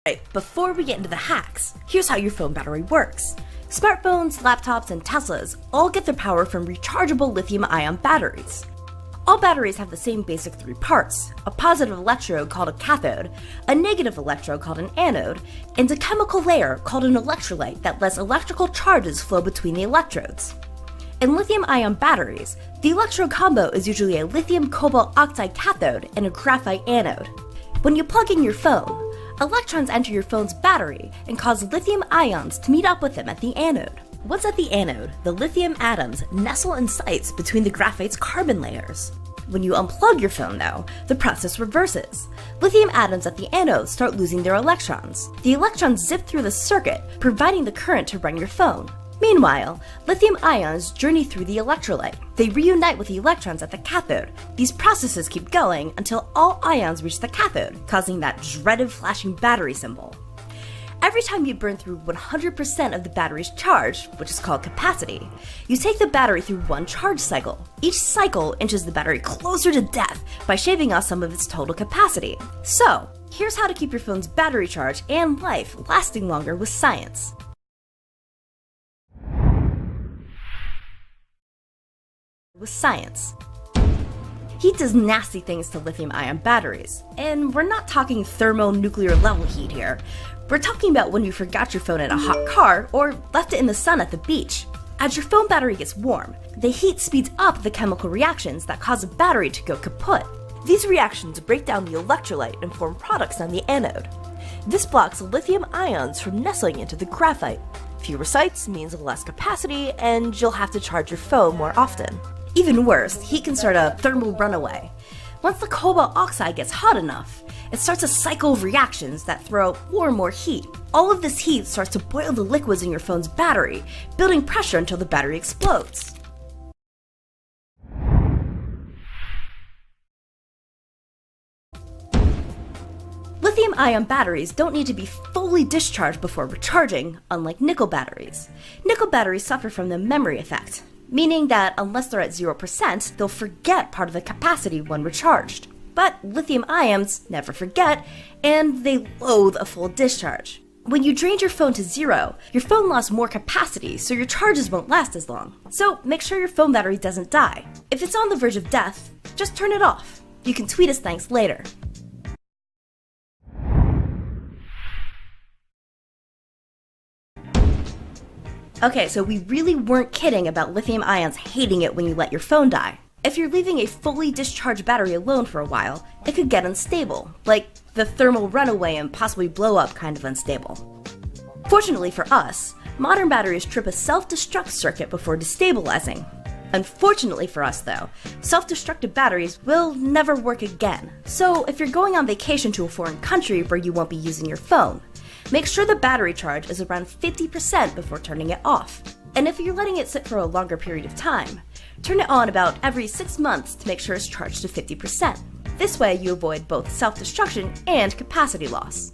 Right, before we get into the hacks, here's how your phone battery works. Smartphones, laptops, and Teslas all get their power from rechargeable lithium-ion batteries. All batteries have the same basic three parts: a positive electrode called a cathode, a negative electrode called an anode, and a chemical layer called an electrolyte that lets electrical charges flow between the electrodes. In lithium-ion batteries, the electrode combo is usually a lithium cobalt oxide cathode and a graphite anode. When you plug in your phone, electrons enter your phone's battery and cause lithium ions to meet up with them at the anode. Once at the anode, the lithium atoms nestle in sites between the graphite's carbon layers. When you unplug your phone, though, the process reverses. Lithium atoms at the anode start losing their electrons. The electrons zip through the circuit, providing the current to run your phone. Meanwhile, lithium ions journey through the electrolyte. They reunite with the electrons at the cathode. These processes keep going until all ions reach the cathode, causing that dreaded flashing battery symbol. Every time you burn through 100% of the battery's charge, which is called capacity, you take the battery through one charge cycle. Each cycle inches the battery closer to death by shaving off some of its total capacity. So, here's how to keep your phone's battery charge and life lasting longer with science. Heat does nasty things to lithium-ion batteries, and we're not talking thermonuclear level heat here. We're talking about when you forgot your phone in a hot car or left it in the sun at the beach. As your phone battery gets warm, the heat speeds up the chemical reactions that cause the battery to go kaput. These reactions break down the electrolyte and form products on the anode. This blocks lithium ions from nestling into the graphite. Fewer sites means less capacity, and you'll have to charge your phone more often. Even worse, heat can start a thermal runaway. Once the cobalt oxide gets hot enough, it starts a cycle of reactions that throw out more and more heat. All of this heat starts to boil the liquids in your phone's battery, building pressure until the battery explodes. Lithium-ion batteries don't need to be fully discharged before recharging, unlike nickel batteries. Nickel batteries suffer from the memory effect, meaning that unless they're at 0%, they'll forget part of the capacity when recharged. But lithium ions never forget, and they loathe a full discharge. When you drained your phone to zero, your phone lost more capacity, so your charges won't last as long. So make sure your phone battery doesn't die. If it's on the verge of death, just turn it off. You can tweet us thanks later. Okay, so we really weren't kidding about lithium ions hating it when you let your phone die. If you're leaving a fully discharged battery alone for a while, it could get unstable, like the thermal runaway and possibly blow up kind of unstable. Fortunately for us, modern batteries trip a self-destruct circuit before destabilizing. Unfortunately for us though, self-destructive batteries will never work again. So if you're going on vacation to a foreign country where you won't be using your phone, make sure the battery charge is around 50% before turning it off. And if you're letting it sit for a longer period of time, turn it on about every 6 months to make sure it's charged to 50%. This way you avoid both self-destruction and capacity loss.